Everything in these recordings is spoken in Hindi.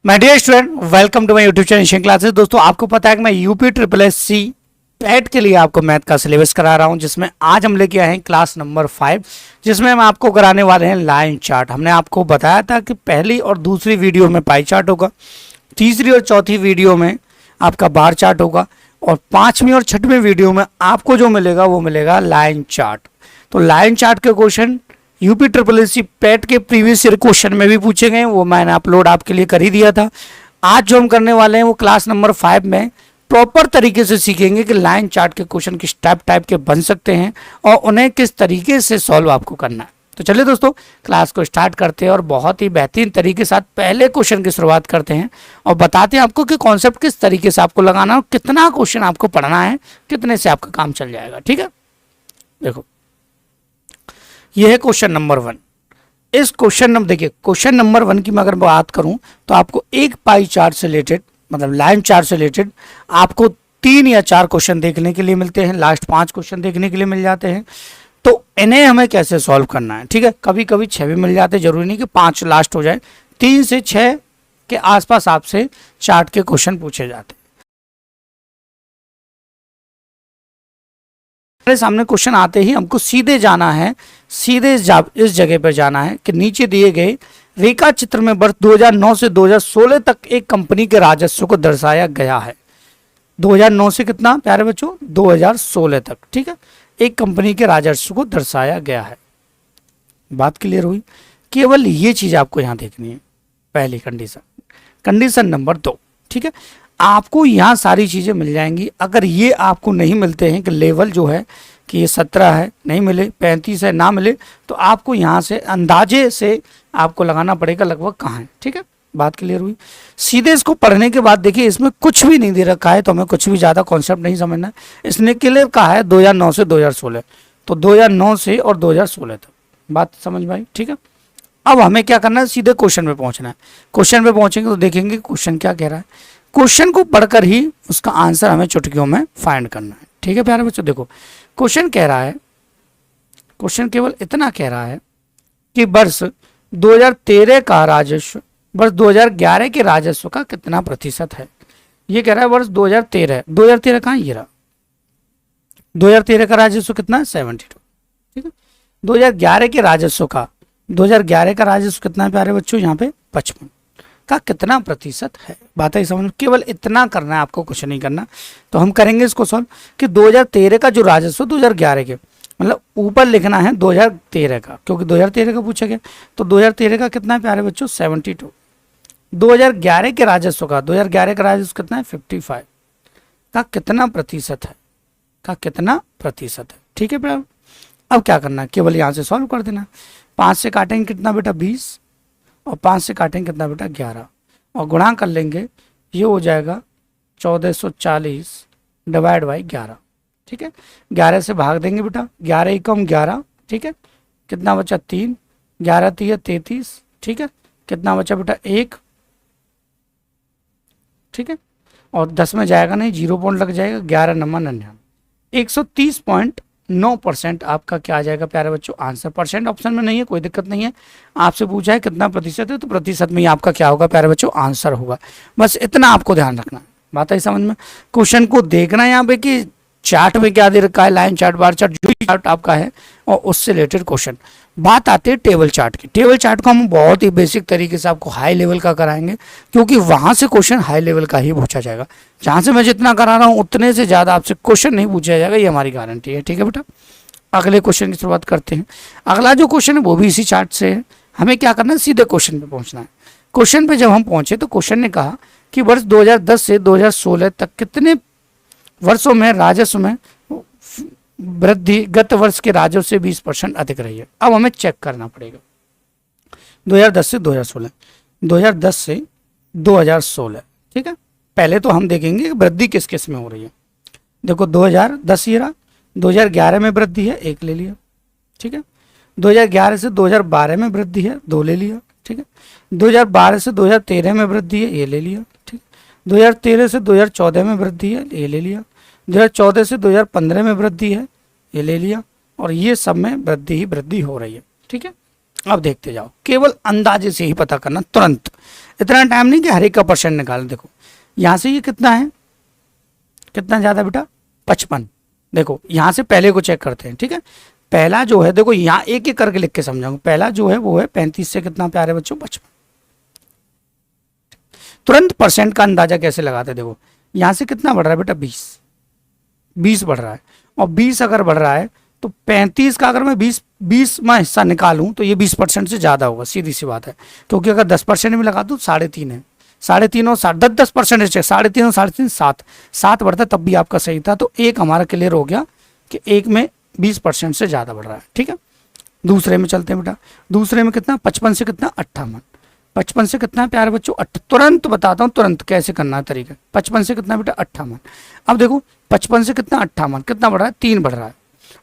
My dear student, welcome to my YouTube channel Asian classes. दोस्तों, आपको पता है कि मैं UP triple S C PET के लिए आपको मैथ का सिलेबस करा रहा हूं, जिसमें आज हम लेके आए हैं क्लास नंबर 5, जिसमें हम आपको कराने वाले हैं लाइन चार्ट। हमने आपको बताया था कि पहली और दूसरी वीडियो में पाई चार्ट होगा, तीसरी और चौथी वीडियो में आपका बार चार्ट होगा, और पांचवी और छठवीं वीडियो में आपको जो मिलेगा वो मिलेगा लाइन चार्ट। तो लाइन चार्ट के question UP triple S C PET के प्रीवियस ईयर क्वेश्चन में भी पूछे गए, वो मैंने अपलोड आपके लिए कर ही दिया था। आज जो हम करने वाले हैं वो क्लास नंबर 5 में प्रॉपर तरीके से सीखेंगे कि लाइन चार्ट के क्वेश्चन किस टाइप के बन सकते हैं और उन्हें किस तरीके से सॉल्व आपको करना है। तो चलिए दोस्तों, क्लास को स्टार्ट करते हैं और बहुत ही बेहतरीन तरीके के साथ पहले क्वेश्चन की शुरुआत करते हैं और बताते हैं आपको कि कॉन्सेप्ट किस तरीके से आपको लगाना है और कितना क्वेश्चन आपको पढ़ना है, कितने से आपका काम चल जाएगा। ठीक है, देखो यह है क्वेश्चन नंबर 1। इस क्वेश्चन नंबर देखिए, क्वेश्चन नंबर 1 की मैं अगर बात करूं तो आपको एक पाई चार्ट से रिलेटेड, मतलब लाइन चार्ट से रिलेटेड आपको 3 या 4 क्वेश्चन देखने के लिए मिलते हैं, लास्ट 5 क्वेश्चन देखने के लिए मिल जाते हैं। तो इन्हें हमें कैसे सॉल्व करना है, ठीक है। कभी कभी 6 भी मिल जाते हैं, जरूरी नहीं कि 5 लास्ट हो जाए। 3 से 6 के आसपास आपसे चार्ट के क्वेश्चन पूछे जाते हैं। हमारे सामने क्वेश्चन आते ही हमको सीधे जाना है, सीधे इस जगह पर जाना है कि नीचे दिए गए रेखा चित्र में वर्ष 2009 से 2016 तक एक कंपनी के राजस्व को दर्शाया गया है। 2009 से कितना प्यारे बच्चों, 2016 तक, ठीक है, एक कंपनी के राजस्व को दर्शाया गया है। बात क्लियर हुई। केवल ये चीज आपको यहां देखनी है, पहली कंडीशन। कंडीशन नंबर 2, ठीक है, आपको यहाँ सारी चीज़ें मिल जाएंगी। अगर ये आपको नहीं मिलते हैं कि लेवल जो है कि ये 17 है, नहीं मिले, 35 है, ना मिले, तो आपको यहाँ से अंदाजे से आपको लगाना पड़ेगा लगभग कहाँ है। ठीक है, बात क्लियर हुई। सीधे इसको पढ़ने के बाद देखिए, इसमें कुछ भी नहीं दे रखा है तो हमें कुछ भी ज़्यादा कॉन्सेप्ट नहीं समझना है। इसने क्लियर कहा है 2009 से 2016, तो 2009 से और 2016 तक, बात समझ में आई। ठीक है, अब हमें क्या करना है, सीधे क्वेश्चन पे पहुंचना है। क्वेश्चन पे पहुंचेंगे तो देखेंगे क्वेश्चन क्या कह रहा है। क्वेश्चन को पढ़कर ही उसका आंसर हमें चुटकियों में फाइंड करना है। ठीक है प्यारे बच्चों, देखो क्वेश्चन कह रहा है, क्वेश्चन केवल इतना कह रहा है कि वर्ष 2013 का राजस्व वर्ष 2011 के राजस्व का कितना प्रतिशत है। ये कह रहा है वर्ष 2013, 2013 कहाँ, ये रहा 2013 का राजस्व कितना है, 72। ठीक है, 2011 के राजस्व का, 2011 का राजस्व कितना है प्यारे बच्चों, यहाँ पे 55 का कितना प्रतिशत है। बात है समझ में, केवल इतना करना है आपको, कुछ नहीं करना। तो हम करेंगे इसको सॉल्व कि 2013 का जो राजस्व 2011 के, मतलब ऊपर लिखना है 2013 का, क्योंकि 2013 का पूछा गया। तो 2013 का कितना है प्यारे बच्चों, 72। 2011 के राजस्व का, 2011 का राजस्व कितना है, 55 का कितना प्रतिशत है, का कितना प्रतिशत है। ठीक है प्यारे, अब क्या करना है, केवल यहाँ से सॉल्व कर देना। 5 से काटेंगे कितना बेटा, 20, और 5 से काटेंगे कितना बेटा, 11, और गुणा कर लेंगे, ये हो जाएगा 1440 डिवाइड बाई 11। ठीक है, 11 से भाग देंगे बेटा, 11 एकम 11, ठीक है, कितना बचा 3, 11 3 33, ठीक है, कितना बचा बेटा 1, ठीक है, और 10 में जाएगा नहीं, 0 पॉइंट लग जाएगा, 11 नंबर 99, 130.9% आपका क्या आ जाएगा प्यारे बच्चों, आंसर। परसेंट ऑप्शन में नहीं है, कोई दिक्कत नहीं है। आपसे पूछा है कितना प्रतिशत है, तो प्रतिशत में ही आपका क्या होगा प्यारे बच्चों, आंसर होगा। बस इतना आपको ध्यान रखना है, बात है समझ में। क्वेश्चन को देखना है यहाँ पे कि चार्ट में क्या दे रखा है, लाइन चार्ट, बार चार्ट, जो भी चार्ट आपका है, और उससे रिलेटेड क्वेश्चन। बात आती है टेबल चार्ट की। टेबल चार्ट को हम बहुत ही बेसिक तरीके से आपको हाई लेवल का कराएंगे, क्योंकि वहां से क्वेश्चन हाई लेवल का ही पूछा जाएगा। जहां से मैं जितना करा रहा हूं उतने से ज्यादा आपसे क्वेश्चन नहीं पूछा जाएगा, ये हमारी गारंटी है। ठीक है बेटा, अगले क्वेश्चन की शुरुआत करते हैं। अगला जो क्वेश्चन है वो भी इसी चार्ट से है। हमें क्या करना है, सीधे क्वेश्चन पे पहुंचना है। क्वेश्चन पे जब हम पहुंचे तो क्वेश्चन ने कहा कि वर्ष 2010 से 2016 तक कितने वर्षों में राजस्व में वृद्धि गत वर्ष के राजस्व से 20% अधिक रही है। अब हमें चेक करना पड़ेगा 2010 से 2016, 2010 से 2016। ठीक है, पहले तो हम देखेंगे वृद्धि किस किस में हो रही है। देखो 2010 ये रहा, 2011 में वृद्धि है, 1 ले लिया। ठीक है, 2011 से 2012 में वृद्धि है, 2 ले लिया। ठीक है, 2012 से 2013 में वृद्धि है, ये ले लिया। ठीक है, 2013 से 2014 में वृद्धि है, ये ले लिया। 2014 से 2015 में वृद्धि है, ये ले लिया। और ये सब में वृद्धि ही वृद्धि हो रही है। ठीक है, अब देखते जाओ, केवल अंदाजे से ही पता करना तुरंत। इतना टाइम नहीं कि हर एक का परसेंट निकालें। देखो यहाँ से ये कितना है, कितना ज़्यादा बेटा 55। देखो यहाँ से पहले को चेक करते हैं, ठीक है। पहला जो है देखो यहाँ एक एक करके लिख के समझाऊंगा। पहला जो है वो है 35 से कितना प्यारे बच्चों 55। तुरंत परसेंट का अंदाजा कैसे लगाते हैं, देखो यहाँ से कितना बढ़ रहा है बेटा 20 बढ़ रहा है, और 20 अगर बढ़ रहा है तो 35 का अगर मैं 20 में हिस्सा निकालूं तो ये 20% से ज़्यादा होगा, सीधी सी बात है। क्योंकि अगर 10% में लगा दूँ 3.5 है, 3.5 और 10% 3.5 और 3.5 7 बढ़ता है, तब भी आपका सही था। तो एक हमारा क्लियर हो गया कि एक में 20% से ज़्यादा बढ़ रहा है, ठीक है। दूसरे में चलते हैं बेटा। दूसरे में कितना 55 से कितना 58, 55 से कितना है प्यारे बच्चों तुरंत बताता हूँ, तुरंत कैसे करना है तरीका। 55 से कितना बेटा 58। अब देखो 55 से कितना 58 कितना बढ़ रहा है 3 बढ़ रहा है,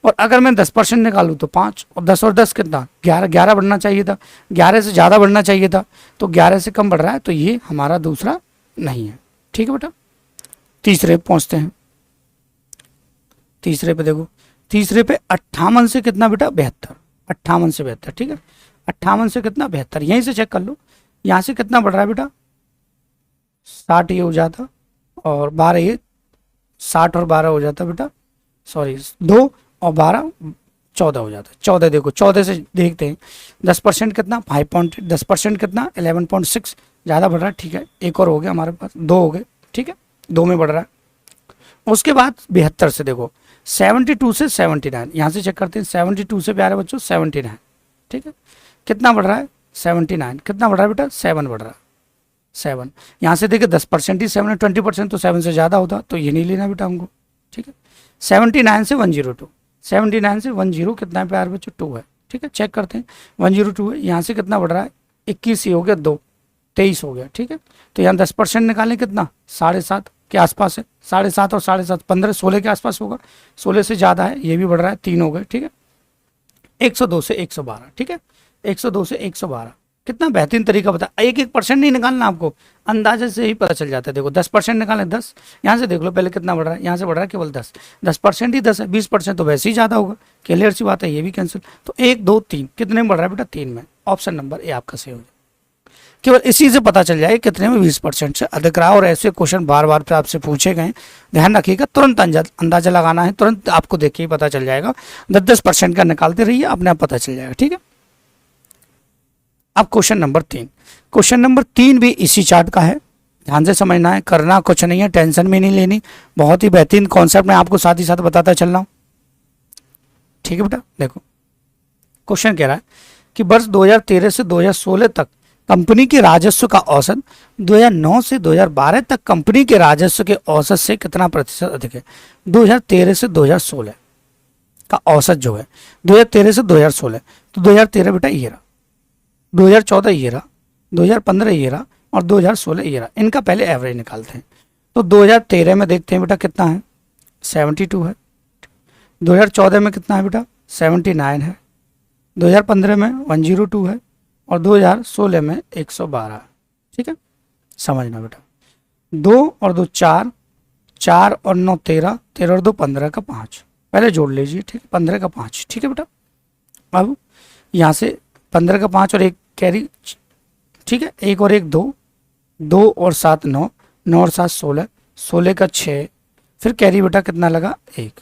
और अगर मैं 10% निकालूँ तो 5, और 10 और 10 कितना 11 बढ़ना चाहिए था, 11 से ज़्यादा बढ़ना चाहिए था, तो 11 से कम बढ़ रहा है, तो ये हमारा दूसरा नहीं है, ठीक है बेटा। तीसरे पे पहुँचते हैं। तीसरे पे देखो, तीसरे पे 58 से कितना बेटा 72, 58 से 72, ठीक है। 58 से कितना 72, यहीं से चेक कर लो। यहाँ से कितना बढ़ रहा है बेटा 60 ये हो जाता, और 12 ये 60 और 12 हो जाता बेटा, सॉरी 2 और 12 14 हो जाता है। 14 देखो 14 से देखते हैं 10% कितना 5 10% कितना 11.6, ज़्यादा बढ़ रहा है, ठीक है। एक और हो गया हमारे पास, 2 हो गए, ठीक है, 2 में बढ़ रहा है। उसके बाद 72 से देखो 72 से 79, यहाँ से चेक करते हैं 72 से प्यारे बच्चों 79, ठीक है। कितना बढ़ रहा है 79, कितना बढ़ रहा है बेटा 7 बढ़ रहा है, 7। यहाँ से देखिए 10% ही 7 है, 20% तो 7 से ज़्यादा होता, तो ये नहीं लेना बेटा हमको, ठीक है। 79 से 102, 79 से 10 कितना है प्यारे बच्चों 2 है, ठीक है। चेक करते हैं 102 है, यहाँ से कितना बढ़ रहा है 21 ही हो गया, 2 23 हो गया, ठीक है। तो यहाँ 10% निकालें कितना 7.5 के आसपास है, 7.5 और 7.5 15 16 के आसपास होगा, 16 से ज़्यादा है, ये भी बढ़ रहा है, 3 हो गए, ठीक है। 102 से 112, ठीक है, 102 से 112। कितना बेहतरीन तरीका बता, एक एक परसेंट नहीं निकालना आपको, अंदाजे से ही पता चल जाता है। देखो 10% निकालें 10, यहाँ से देख लो पहले कितना बढ़ रहा है, यहाँ से बढ़ रहा है केवल 10% ही 10 है, 20% तो वैसे ही ज़्यादा होगा, क्लियर सी बात है, ये भी कैंसिल। तो 1 2 3 कितने में बढ़ रहा है बेटा 3 में, ऑप्शन नंबर ए आपका सही हो जाए। केवल इसी से पता चल जाए कितने में 20% से अधिक रहा। और ऐसे क्वेश्चन बार बार पे आपसे पूछे गए, ध्यान रखिएगा, तुरंत अंदाजा लगाना है, तुरंत आपको देखिए पता चल जाएगा। 10% का निकालते रहिए, अपने आप पता चल जाएगा, ठीक है। अब क्वेश्चन नंबर 3, क्वेश्चन नंबर 3 भी इसी चार्ट का है, ध्यान से समझना है, करना कुछ नहीं है, टेंशन भी नहीं लेनी, बहुत ही बेहतरीन कॉन्सेप्ट मैं आपको साथ ही साथ बताता चल रहा हूँ, ठीक है बेटा। देखो क्वेश्चन कह रहा है कि वर्ष 2013 से 2016 तक कंपनी के राजस्व का औसत 2009 से 2012 तक कंपनी के राजस्व के औसत से कितना प्रतिशत अधिक है। 2013 से 2016 का औसत जो है 2013 से 2016, तो 2013 बेटा ये रहा, 2014 ये रहा, 2015 ये रहा, और 2016 ये रहा। इनका पहले एवरेज निकालते हैं। तो 2013 में देखते हैं बेटा कितना है 72 है, 2014 में कितना है बेटा 79 है, 2015 में 102 है, और 2016 में 112, ठीक है। समझना बेटा 2 और 2 4, 4 और 9 13, 13 और 2 15 का 5, पहले जोड़ लीजिए, ठीक है, 15 का 5, ठीक है बेटा। अब यहाँ से 15 का 5 और 1 कैरी, ठीक है, 1 और 1 2, 2 और 7 9, 9 और 7 16, 16 का 6, फिर कैरी बेटा कितना लगा 1,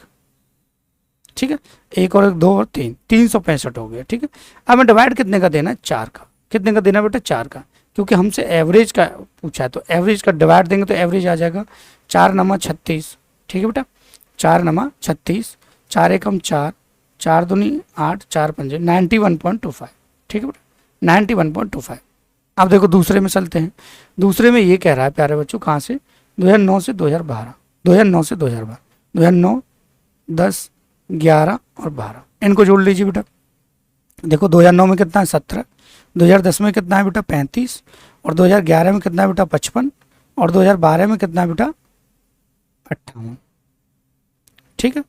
ठीक है, 1 और 1 2 और 3, 365 हो गया, ठीक है। अब हमें डिवाइड कितने का देना है 4 का, कितने का देना बेटा 4 का, क्योंकि हमसे एवरेज का पूछा है, तो एवरेज का डिवाइड देंगे तो एवरेज आ जाएगा 4 नमा 36, ठीक है बेटा, 4 नमा 36, 4 एकम 4, 4 दूनी 8, 4 पंजे 91.25, ठीक है बेटा 91.25। अब देखो दूसरे में चलते हैं। दूसरे में ये कह रहा है प्यारे बच्चों कहाँ से 2009 से 2012, 2009 से 2012, 2009 10 11 और 12, इनको जोड़ लीजिए बेटा। देखो 2009 में कितना है 17, 2010 में कितना है बेटा 35, और 2011 में कितना है बेटा 55, और 2012 में कितना है बेटा 58, ठीक है।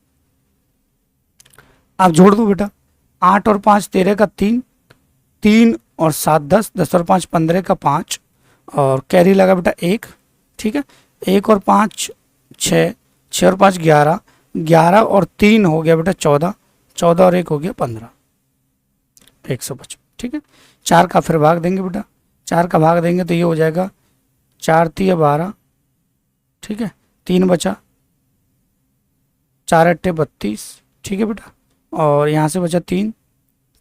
आप जोड़ दो बेटा, 8 और 5 13 का 3, 3 और 7 10, 10 और 5 15 का 5, और कैरी लगा बेटा 1, ठीक है, 1 और 5 6, 6 और 5 11, 11 और 3 हो गया बेटा 14, 14 और 1 हो गया 15, 155, ठीक है। 4 का फिर भाग देंगे बेटा, 4 का भाग देंगे तो ये हो जाएगा 4 तिया 12, ठीक है, 3 बचा, 4 अट्ठे 32, ठीक है बेटा, और यहाँ से बचा 3,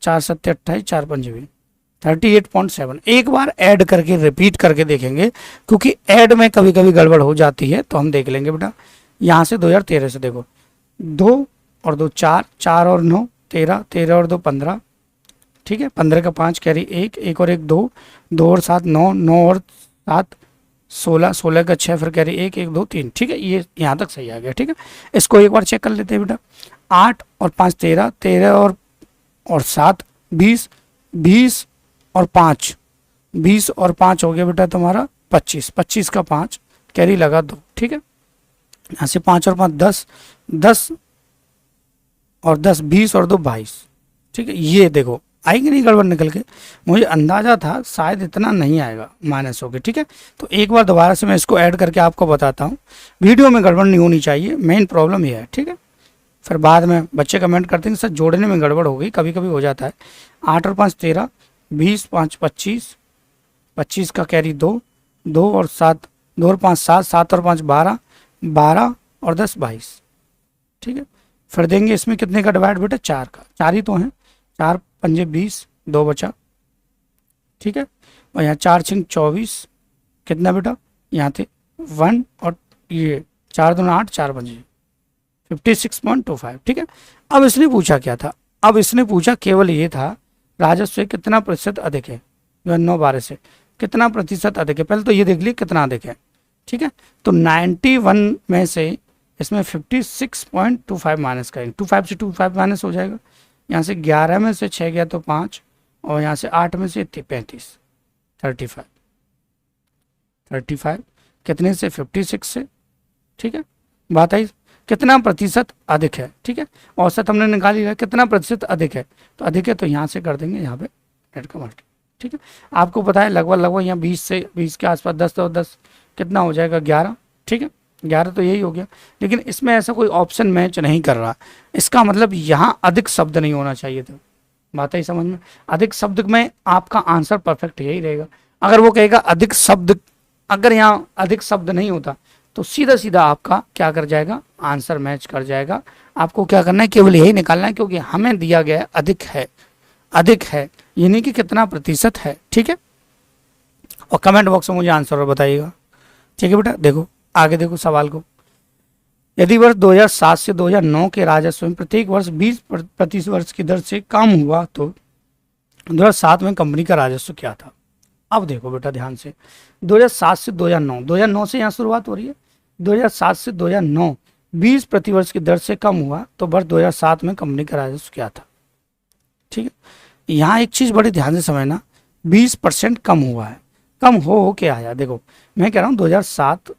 4 सत्ते 28, 4 पंजे 38.7। एक बार ऐड करके रिपीट करके देखेंगे, क्योंकि ऐड में कभी कभी गड़बड़ हो जाती है, तो हम देख लेंगे बेटा। यहाँ से 2013 से देखो, 2 और 2 4, 4 और 9 13, 13 और 2 15, ठीक है, 15 का 5 कैरी 1, 1 और 1 2, 2 और 7 9, 9 और 7 16, 16 का 6 फिर कैरी 1, 1 2 3, ठीक है, ये यहाँ तक सही आ गया, ठीक है। इसको एक बार चेक कर लेते हैं बेटा। 8 और 5 13, 13 और 7 20, 20 और 5, 20 और 5 हो गया बेटा तुम्हारा 25, 25 का 5 कैरी लगा 2, ठीक है। यहाँ से 5 और 5 10, 10 और 10 20 और 2 22, ठीक है। ये देखो आएगी नहीं गड़बड़ निकल के, मुझे अंदाजा था शायद इतना नहीं आएगा माइनस हो गया, ठीक है। तो एक बार दोबारा से मैं इसको ऐड करके आपको बताता हूँ, वीडियो में गड़बड़ नहीं होनी चाहिए, मेन प्रॉब्लम ये है, ठीक है। फिर बाद में बच्चे कमेंट करते हैं सर जोड़ने में गड़बड़ हो गई, कभी कभी हो जाता है। 8 और 5 13, 20 5 25, 25 का कैरी 2, 2 और 7, 2 और 5 7, 7 और 5 12, 12 और 10 22, ठीक है। फिर देंगे इसमें कितने का डिवाइड बेटा, 4 का, 4 ही तो हैं, 4 पंजे 20, 2 बचा, ठीक है। और यहाँ 4 छिंग 24, कितना बेटा, यहाँ थे 1 और ये 4 2 8, 4 पंजे 56.25, ठीक है। अब इसने पूछा क्या था, अब इसने पूछा केवल ये था राजस्व से कितना प्रतिशत अधिक है, जो है 9 12 से कितना प्रतिशत अधिक है। पहले तो ये देख लीजिए कितना अधिक है, ठीक है। तो 91 में से इसमें 56.25 माइनस करेंगे, 25 से 25 माइनस हो जाएगा। यहाँ से 11 में से 6 गया तो 5, और यहाँ से 8 में से 35, 35 कितने से, 56 से, ठीक है। बात आई कितना प्रतिशत अधिक है, ठीक है। औसत हमने निकाल लिया, कितना प्रतिशत अधिक है, तो अधिक है तो यहाँ से कर देंगे यहाँ पे नेट का मल्टी, ठीक है। आपको पता है लगभग यहाँ 20 से 20 के आसपास, 10 तो 10 कितना हो जाएगा 11, ठीक है, 11 तो यही हो गया। लेकिन इसमें ऐसा कोई ऑप्शन मैच नहीं कर रहा, इसका मतलब यहाँ अधिक शब्द नहीं होना चाहिए था। बात आई समझ में, अधिक शब्द में आपका आंसर परफेक्ट यही रहेगा। अगर वो कहेगा अधिक शब्द, अगर यहाँ अधिक शब्द नहीं होता तो सीधा सीधा आपका क्या कर जाएगा, आंसर मैच कर जाएगा। आपको क्या करना है, केवल यही निकालना है, क्योंकि हमें दिया गया है अधिक है, अधिक है यानी कि कितना प्रतिशत है, ठीक है। और कमेंट बॉक्स में मुझे आंसर बताइएगा, ठीक है बेटा। देखो आगे देखो सवाल को, यदि वर्ष 2007 से 2009 के राजस्व में प्रत्येक वर्ष 20% वर्ष की दर से कम हुआ तो 2007 में कंपनी का राजस्व क्या था। अब देखो बेटा ध्यान से, 2007 से 2009, 2009 से यहाँ शुरुआत हो रही है, 2007 से 2009 20% की दर से कम हुआ तो वर्ष 2007 में कंपनी का राजस्व क्या था, ठीक है। यहाँ एक चीज बड़ी ध्यान से समझना, 20% कम हुआ है, कम हो के आया। देखो मैं कह रहा हूँ 2007,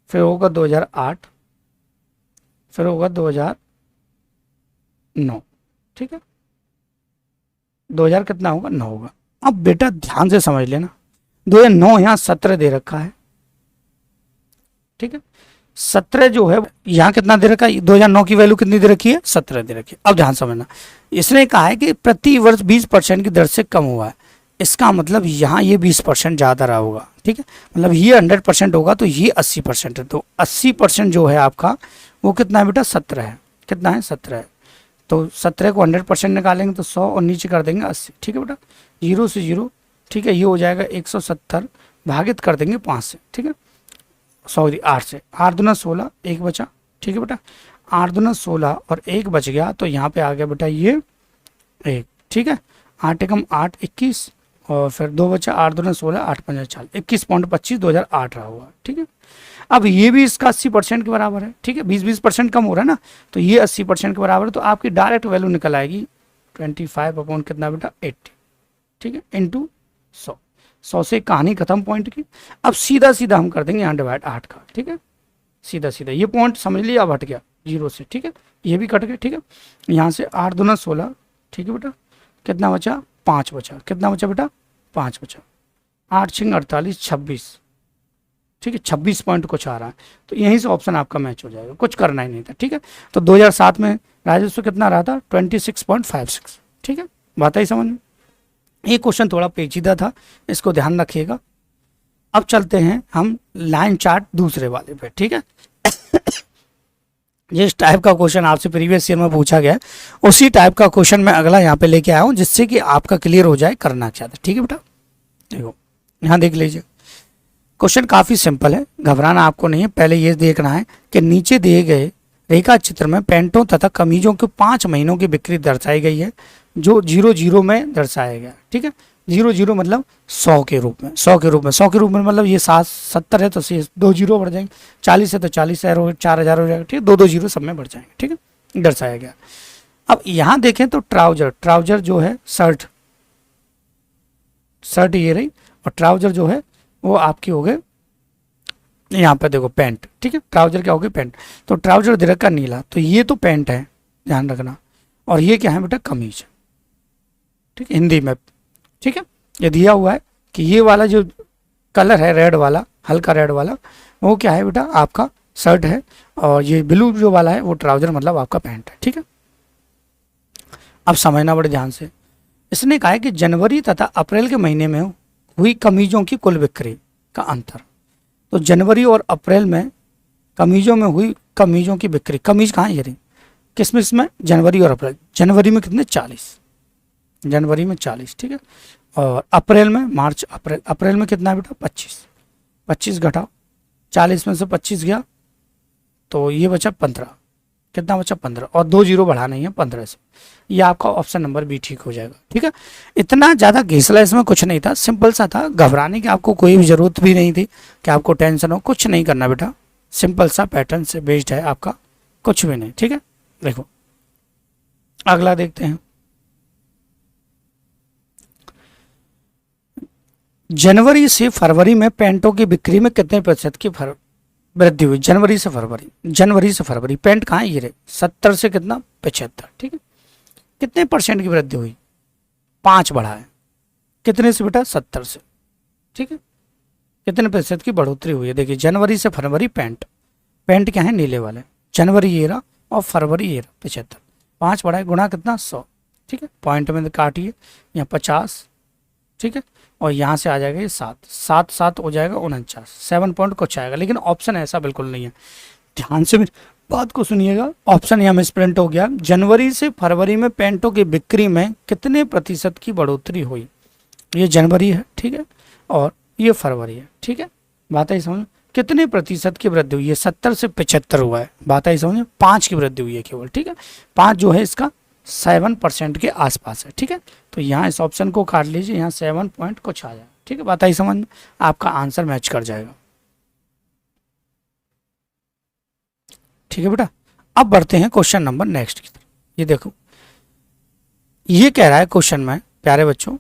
फिर होगा 2008, फिर होगा 2009, ठीक है, 2000 कितना होगा, 9 होगा। अब बेटा ध्यान से समझ लेना, 2009 यहाँ 17 दे रखा है, ठीक है, 17 जो है यहाँ कितना दे रखा है, 2009 की वैल्यू कितनी दे रखी है, 17 दे रखी है। अब ध्यान समझना, इसने कहा है कि प्रति वर्ष 20% की दर से कम हुआ है, इसका मतलब यहाँ ये 20% ज़्यादा रहा होगा, ठीक है। मतलब ये 100% होगा तो ये 80% है, तो 80% जो है आपका वो कितना है बेटा, 17 है, कितना है 17 है। तो 17 को 100% निकालेंगे तो 100 और नीचे कर देंगे 80, ठीक है बेटा, 0 से 0, ठीक है, ये हो जाएगा 170 भागित कर देंगे 5 से, ठीक है, सॉरी 8 से, 8 दूना 16, 1 बचा, ठीक है बेटा, 8 दूना 16 और 1 बच गया, तो यहाँ पे आ गया बेटा ये 1, ठीक है, 8 एकम 8 21 और फिर 2 बचा, 8 दूना 16, 8 पंजा 40, 21.25 2008 रहा हुआ, ठीक है। अब ये भी इसका 80% के बराबर है, ठीक है, 20% कम हो रहा है ना, तो ये 80% के बराबर है, तो आपकी डायरेक्ट वैल्यू निकल आएगी 25 अपॉन कितना बेटा 80, ठीक है, इंटू 100, 100 से कहानी खत्म पॉइंट की। अब सीधा सीधा हम कर देंगे यहाँ डिवाइड 8 का, ठीक है, सीधा सीधा ये पॉइंट समझ लिया, अब हट गया 0 से, ठीक है, ये भी कट गया, ठीक है। यहाँ से 8 दूना 16, ठीक है बेटा, कितना बचा 5 बचा, कितना बचा बेटा 5 बचा, 8 छिंग 48 26, ठीक है, 26 पॉइंट कुछ आ रहा है, तो यहीं से ऑप्शन आपका मैच हो जाएगा, कुछ करना ही नहीं था, ठीक है। तो 2007 में राजस्व कितना रहा था 26.56, ठीक है, बात आई समझ में। ये क्वेश्चन थोड़ा पेचीदा था, इसको ध्यान रखिएगा। अब चलते हैं हम लाइन चार्ट दूसरे वाले पे, ठीक है। जिस टाइप का क्वेश्चन आपसे प्रीवियस ईयर में पूछा गया है उसी टाइप का क्वेश्चन मैं अगला यहाँ पे लेके आया हूँ, जिससे कि आपका क्लियर हो जाए करना चाहते, ठीक है बेटा। देखो यहाँ देख लीजिए, क्वेश्चन काफ़ी सिंपल है, घबराना आपको नहीं है। पहले ये देखना है कि नीचे दिए गए रेखा चित्र में पैंटों तथा कमीजों के 5 महीनों की बिक्री दर्शाई गई है, जो 0-0 में दर्शाया गया, ठीक है। 0-0 मतलब 100 के रूप में, 100 के रूप में, 100 के रूप में मतलब ये 70 है तो 2 जीरो बढ़ जाएंगे, 40 है तो 40,000 हो, 4,000 हो जाएगा, ठीक है। 2-2 जीरो सब में बढ़ जाएंगे, ठीक है, दर्शाया गया। अब यहाँ देखें तो ट्राउजर जो है शर्ट ये रही, और ट्राउजर जो है वो आपकी हो गए यहाँ पे देखो पैंट, ठीक है। ट्राउजर क्या हो गया, पैंट। तो ट्राउजर दे रखा नीला, तो ये तो पैंट है, ध्यान रखना, और ये क्या है बेटा, कमीज, ठीक है, हिंदी में, ठीक है। ये दिया हुआ है कि ये वाला जो कलर है रेड वाला, हल्का रेड वाला, वो क्या है बेटा, आपका शर्ट है, और ये ब्लू जो वाला है वो ट्राउजर मतलब आपका पैंट है, ठीक है। अब समझना बड़े ध्यान से, इसने कहा है कि जनवरी तथा अप्रैल के महीने में हुई कमीजों की कुल बिक्री का अंतर। तो जनवरी और अप्रैल में कमीजों में हुई कमीजों की बिक्री, कमीज कहाँ ये रही, किसमें में, जनवरी और अप्रैल। जनवरी में कितने, 40, जनवरी में 40, ठीक है। और अप्रैल में, मार्च अप्रैल में कितना है बेटा, 25 घटाओ 40 में से 25 गया तो ये बचा 15, कितना बचा, 15, और 2 जीरो बढ़ाना ही है 15 से। ये आपका ऑप्शन नंबर बी ठीक हो जाएगा, ठीक है। इतना ज़्यादा घिसला इसमें कुछ नहीं था, सिंपल सा था, घबराने की आपको कोई भी ज़रूरत भी नहीं थी कि आपको टेंशन हो, कुछ नहीं करना बेटा, सिंपल सा पैटर्न से बेस्ड है आपका, कुछ भी नहीं, ठीक है। देखो अगला देखते हैं, जनवरी से फरवरी में पैंटों की बिक्री में कितने प्रतिशत की वृद्धि हुई। जनवरी से फरवरी पैंट कहाँ है, ये रहे, 70 से कितना, 75, ठीक है। कितने परसेंट की वृद्धि हुई, 5 बढ़ा है, कितने से बेटा, 70 से, ठीक है। कितने प्रतिशत की बढ़ोतरी हुई है, देखिए जनवरी से फरवरी पैंट क्या है, नीले वाले, जनवरी ये रहा और फरवरी ये रहा 75, 5 बढ़ा है, गुणा कितना, 100, ठीक है। पॉइंट में काटिए, यहाँ 50, ठीक है, और यहाँ से आ जाएगा ये 7 हो जाएगा 49, 7 पॉइंट कुछ आएगा, लेकिन ऑप्शन ऐसा बिल्कुल नहीं है, ध्यान से मेरी बात को सुनिएगा। ऑप्शन यहाँ में प्रिंट हो गया, जनवरी से फरवरी में पैंटों की बिक्री में कितने प्रतिशत की बढ़ोतरी हुई, ये जनवरी है, ठीक है, और ये फरवरी है, ठीक है। बात आई समझ, कितने प्रतिशत की वृद्धि हुई है, 70 से 75 हुआ है, बात आई समझ, 5 की वृद्धि हुई है केवल, ठीक है। 5 जो है इसका 7% के आसपास है, ठीक है। तो यहाँ इस ऑप्शन को काट लीजिए, यहाँ 7 पॉइंट कुछ आ जाए, ठीक है। बात आई समझ में, आपका आंसर मैच कर जाएगा, ठीक है बेटा। अब बढ़ते हैं क्वेश्चन नंबर नेक्स्ट की तरफ। ये देखो, ये कह रहा है क्वेश्चन में प्यारे बच्चों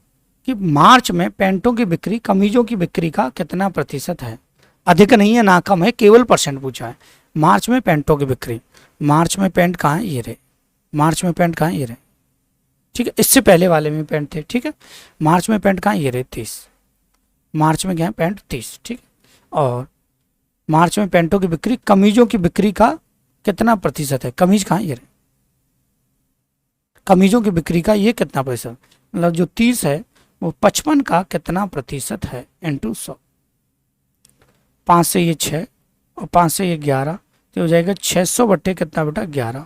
कि मार्च में पैंटों की बिक्री कमीजों की बिक्री का कितना प्रतिशत है, अधिक नहीं है ना कम है, केवल परसेंट पूछा है। मार्च में पैंटों की बिक्री, मार्च में पैंट कहाँ है, ये रहे, मार्च में पैंट कहाँ है, ये रहे, ठीक है। इससे पहले वाले में पैंट थे, ठीक है। मार्च में पैंट कहाँ है, ये रहे 30, मार्च में क्या है, पैंट 30, ठीक है। और मार्च में पैंटों की बिक्री कमीजों की बिक्री का कितना प्रतिशत है, कमीज कहाँ, ये रहे, कमीजों की बिक्री का ये कितना प्रतिशत, मतलब जो 30 है वो 55 का कितना प्रतिशत है, इंटू 100, 5 से ये 6 और 5 से ये 11, तो हो जाएगा 600 बट्टे कितना बेटा, 11।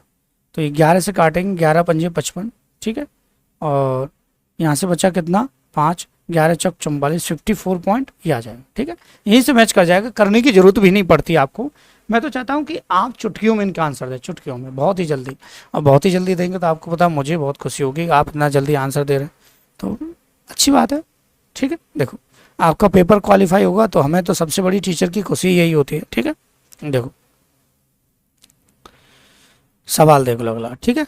तो ये 11 से काटेंगे, 11 पंजे 55, ठीक है। और यहाँ से बचा कितना, 5, 11 चौक 44, 54 पॉइंट ये आ जाएगा, ठीक है। यहीं से मैच कर जाएगा, करने की जरूरत भी नहीं पड़ती आपको। मैं तो चाहता हूँ कि आप चुटकियों में इनका आंसर दें, चुटकियों में बहुत ही जल्दी, और बहुत ही जल्दी देंगे तो आपको पता, मुझे बहुत खुशी होगी, आप इतना जल्दी आंसर दे रहे हैं तो अच्छी बात है, ठीक है। देखो आपका पेपर क्वालिफाई होगा तो हमें तो सबसे बड़ी टीचर की खुशी यही होती है, ठीक है। देखो सवाल देख लो अगला, ठीक है।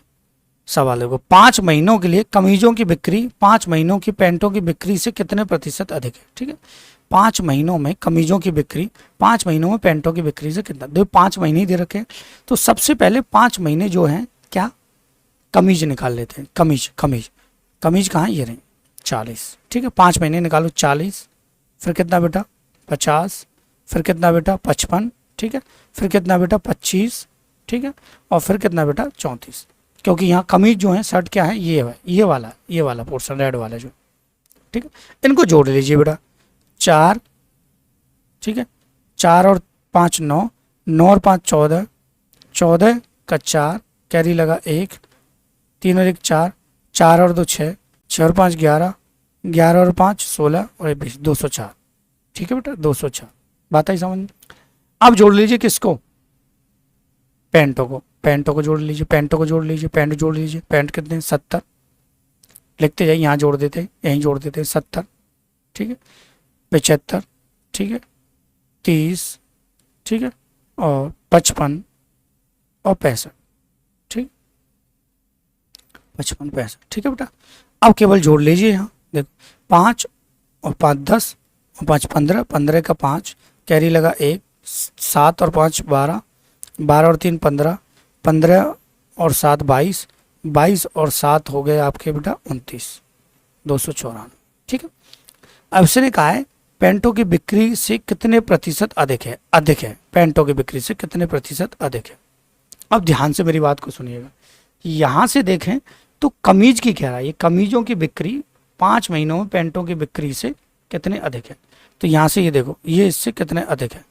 सवाल देखो, 5 महीनों के लिए कमीजों की बिक्री 5 महीनों की पैंटों की बिक्री से कितने प्रतिशत अधिक है, ठीक है। 5 महीनों में कमीजों की बिक्री 5 महीनों में पैंटों की बिक्री से कितना, देखो 5 महीने दे रखे, तो सबसे पहले 5 महीने जो हैं क्या, कमीज निकाल लेते हैं, कमीज कहाँ, ये रहे 40, ठीक है। 5 महीने निकालो 40, फिर कितना बेटा 50, फिर कितना बेटा 55, ठीक है। फिर कितना बेटा 25, ठीक है। और फिर कितना बेटा 34, क्योंकि यहाँ कमीज जो है शर्ट क्या है, ये है, ये वाला पोर्शन रेड वाला जो, ठीक है, इनको जोड़ लीजिए बेटा, 4, ठीक है, 4 और 5 9, 9 और 5 14, 14 का 4 कैरी लगा 1, 3 और 1 4, 4 और 2 6, 6 और 5 11, 11 और 5 16 और 20, 204। ठीक है बेटा, 204। बात आई समझ में। अब जोड़ लीजिए किसको, पेंटो को, पेंटो को जोड़ लीजिए, पेंटो को जोड़ लीजिए, पेंट जोड़ लीजिए, पेंट कितने 70, लिखते जाइए, यहाँ जोड़ देते यहीं जोड़ देते 70, ठीक है, 75, ठीक है, 30, ठीक है, और 55 और 65, ठीक, 55 65, ठीक है बेटा। अब केवल जोड़ लीजिए, यहाँ देखो 5 और 5 10 और 5 15, 15 का 5 कैरी लगा 1, 7 और 5 12, 12 और 3 15, 15 और 7 22, 22 और 7 हो गए आपके बेटा 29, 294। ठीक है, अब इसने कहा है पेंटो की बिक्री से कितने प्रतिशत अधिक है, अधिक है, पेंटो की बिक्री से कितने प्रतिशत अधिक है। अब ध्यान से मेरी बात को सुनिएगा, यहाँ से देखें तो कमीज की कह रहा है, ये कमीजों की बिक्री 5 महीनों में पेंटों की बिक्री से कितने अधिक है। तो यहाँ से ये देखो ये इससे कितने अधिक है।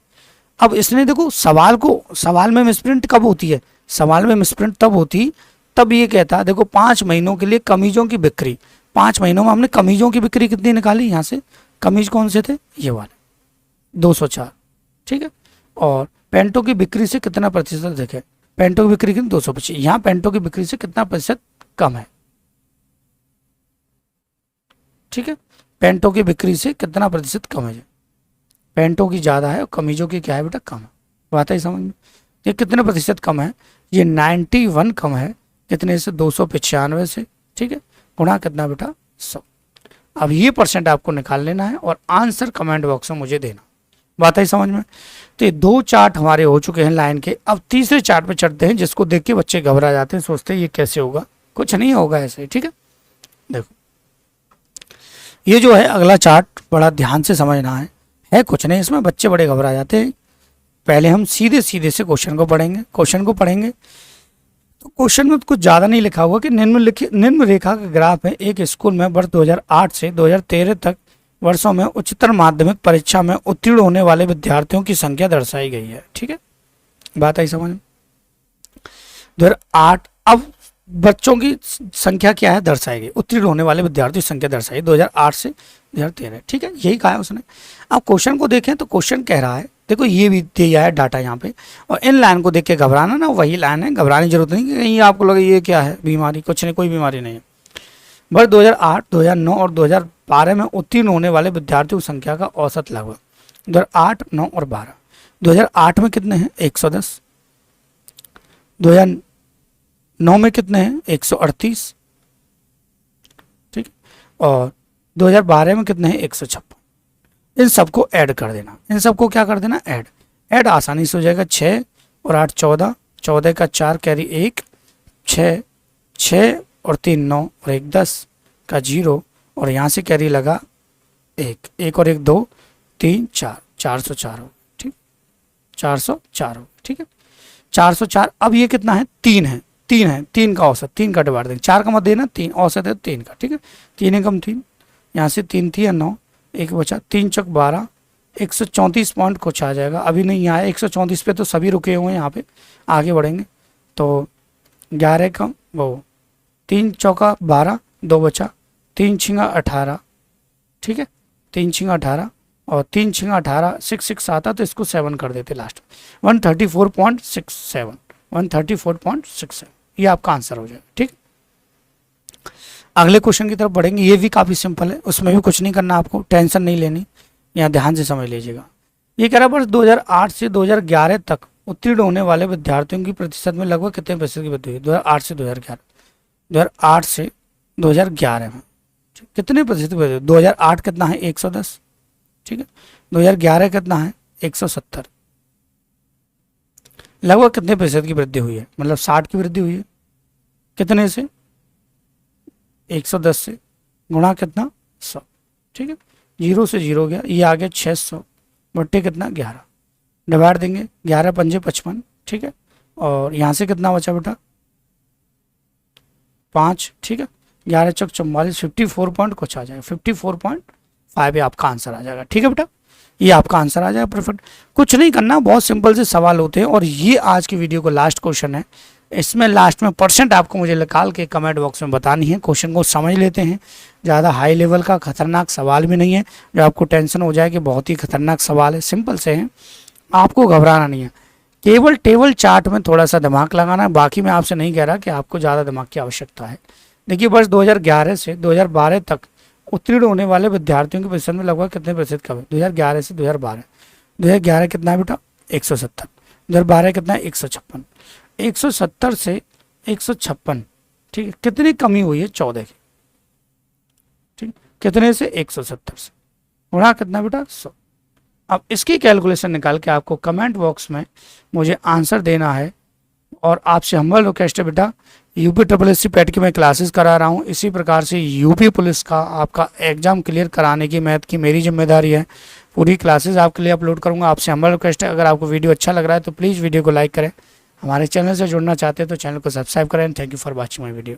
अब इसने देखो सवाल को, सवाल में मिसप्रिंट कब होती है, सवाल में मिसप्रिंट तब होती तब ये कहता है देखो 5 महीनों के लिए कमीजों की बिक्री, 5 महीनों में हमने कमीजों की बिक्री कितनी निकाली, यहाँ से कमीज कौन से थे, ये वाले 204, ठीक है, और पेंटों की बिक्री से कितना प्रतिशत अधिक है, पेंटों की बिक्री कितनी 225, यहाँ पेंटों की बिक्री से कितना प्रतिशत कम है। ठीक है, पेंटों की बिक्री से कितना प्रतिशत कम है, पेंटों की ज़्यादा है और कमीजों की क्या है बेटा कम है। बात है समझ में, ये कितने प्रतिशत कम है, ये 91 कम है कितने से, 295 से, ठीक है, गुणा कितना बेटा 100। अब ये परसेंट आपको निकाल लेना है और आंसर कमेंट बॉक्स में मुझे देना। बात है समझ में। तो ये 2 चार्ट हमारे हो चुके हैं लाइन के। अब तीसरे चार्ट पे चढ़ते हैं जिसको देख के बच्चे घबरा जाते हैं, सोचते हैं ये कैसे होगा, कुछ नहीं होगा ऐसे। ठीक है, देखो ये जो है अगला चार्ट बड़ा ध्यान से समझना है कुछ नहीं, इसमें बच्चे बड़े घबरा जाते हैं। पहले हम सीधे सीधे से क्वेश्चन को पढ़ेंगे। तो क्वेश्चन में कुछ ज़्यादा नहीं लिखा हुआ कि निम्न रेखा का ग्राफ है, एक स्कूल में वर्ष 2008 से 2013 तक वर्षों में उच्चतर माध्यमिक परीक्षा में उत्तीर्ण होने वाले विद्यार्थियों की संख्या दर्शाई गई है। ठीक है, बात आई समझ में। 2008, अब बच्चों की संख्या क्या है दर्शाई गई, उत्तीर्ण होने वाले विद्यार्थियों की संख्या दर्शाई 2008 से 2013। ठीक है, यही कहा है उसने। अब क्वेश्चन को देखें तो क्वेश्चन कह रहा है, देखो ये भी दिया है डाटा यहाँ पे, और इन लाइन को देख के घबराना ना, वही लाइन है, घबराने की जरूरत नहीं कि कहीं आपको लगे ये क्या है बीमारी, कुछ नहीं, कोई बीमारी नहीं है। वर्ष 2008, 2009 और 2012 में उत्तीर्ण होने वाले विद्यार्थियों की संख्या का औसत लगभग 2008, 9 और 12। 2008 में कितने हैं 110, 2009 में कितने हैं 138, ठीक, और 2012 में कितने हैं 156। इन सबको ऐड कर देना, इन सबको क्या कर देना ऐड आसानी से हो जाएगा। 6 और 8 14, 14 का 4 कैरी 1, 6 और 3 9 और 1 10 का 0, और यहाँ से कैरी लगा 1 और 1 2 3 4, 404 हो, ठीक, 404 हो। ठीक है, 404। अब ये कितना है 3 है, 3 का औसत, 3 का डिवाइड देंगे, 4 का मत देना, 3 औसत है 3 का। ठीक है, 3 एकम 3, यहाँ से 3 थी 9, 1 बचा, 3 चौक 12, 134 पॉइंट कुछ आ जाएगा। अभी नहीं आया 134 पे, तो सभी रुके हुए हैं, यहाँ पे आगे बढ़ेंगे तो 11 कम वो 3 चौका 12, 2 बचा, 3 छिंगा 18, ठीक है, 3 छिंगा 18 और 3 छिंगा 18, 6 आता तो इसको 7 कर देते लास्ट, 134.67, 134.67, ये आपका आंसर हो जाएगा। ठीक, अगले क्वेश्चन की तरफ बढ़ेंगे। ये भी काफ़ी सिंपल है, उसमें भी कुछ नहीं करना, आपको टेंशन नहीं लेनी, यहाँ ध्यान से समझ लीजिएगा। ये कह रहा है वर्ष 2008 से 2011 तक उत्तीर्ण होने वाले विद्यार्थियों की प्रतिशत में लगभग कितने प्रतिशत की वृद्धि हुई, 2008 से 2011, 2008 से 2011 में कितने प्रतिशत की वृद्धि। 2008 कितना है 110, ठीक है, 2011 कितना है 170, लगभग कितने प्रतिशत की वृद्धि हुई है, मतलब 60 की वृद्धि हुई है। कितने से 110 से गुणा कितना 100, ठीक है, 0 से 0 गया, ये आ गया 600 बट्टे कितना 11, डिवाइड देंगे, 11 पंजे 55, ठीक है, और यहाँ से कितना बचा बेटा 5, ठीक है, 11 चौक 44, 54 पॉइंट कुछ आ जाएगा, 54.5 ये आपका आंसर आ जाएगा। ठीक है बेटा, ये आपका आंसर आ जाएगा। परफेक्ट, कुछ नहीं करना, बहुत सिंपल से सवाल होते हैं। और ये आज की वीडियो का लास्ट क्वेश्चन है, इसमें लास्ट में परसेंट आपको मुझे निकाल के कमेंट बॉक्स में बतानी है। क्वेश्चन को समझ लेते हैं, ज़्यादा हाई लेवल का खतरनाक सवाल भी नहीं है जो आपको टेंशन हो जाए कि बहुत ही खतरनाक सवाल है, सिंपल से है, आपको घबराना नहीं है। केवल टेबल चार्ट में थोड़ा सा दिमाग लगाना है, बाकी मैं आपसे नहीं कह रहा कि आपको ज़्यादा दिमाग की आवश्यकता है। देखिए वर्ष 2011 से 2012 तक उत्तीर्ण होने वाले विद्यार्थियों के प्रतिशत में लगभग कितने प्रतिशत कम है? 2011 से 2012, 2011 कितना है बेटा? 170, 2012 कितना है? 156, 170 से 156, ठीक है, कितनी कमी हुई है? 14 की, ठीक, कितने से? 170 से, उड़ा कितना बेटा? 100। अब इसकी कैलकुलेशन निकाल के आपको कमेंट बॉक्स में मुझे आंसर देना है। और आपसे हम्बल रिक्वेस्ट है बेटा, यूपी SSC पैट की मैं क्लासेस करा रहा हूँ, इसी प्रकार से यूपी पुलिस का आपका एग्जाम क्लियर कराने की मैथ की मेरी जिम्मेदारी है। पूरी क्लासेस आपके लिए अपलोड करूँगा। आपसे हम्बल रिक्वेस्ट है, अगर आपको वीडियो अच्छा लग रहा है तो प्लीज़ वीडियो को लाइक करें, हमारे चैनल से जुड़ना चाहते हैं तो चैनल को सब्सक्राइब करें। Thank you for watching my video.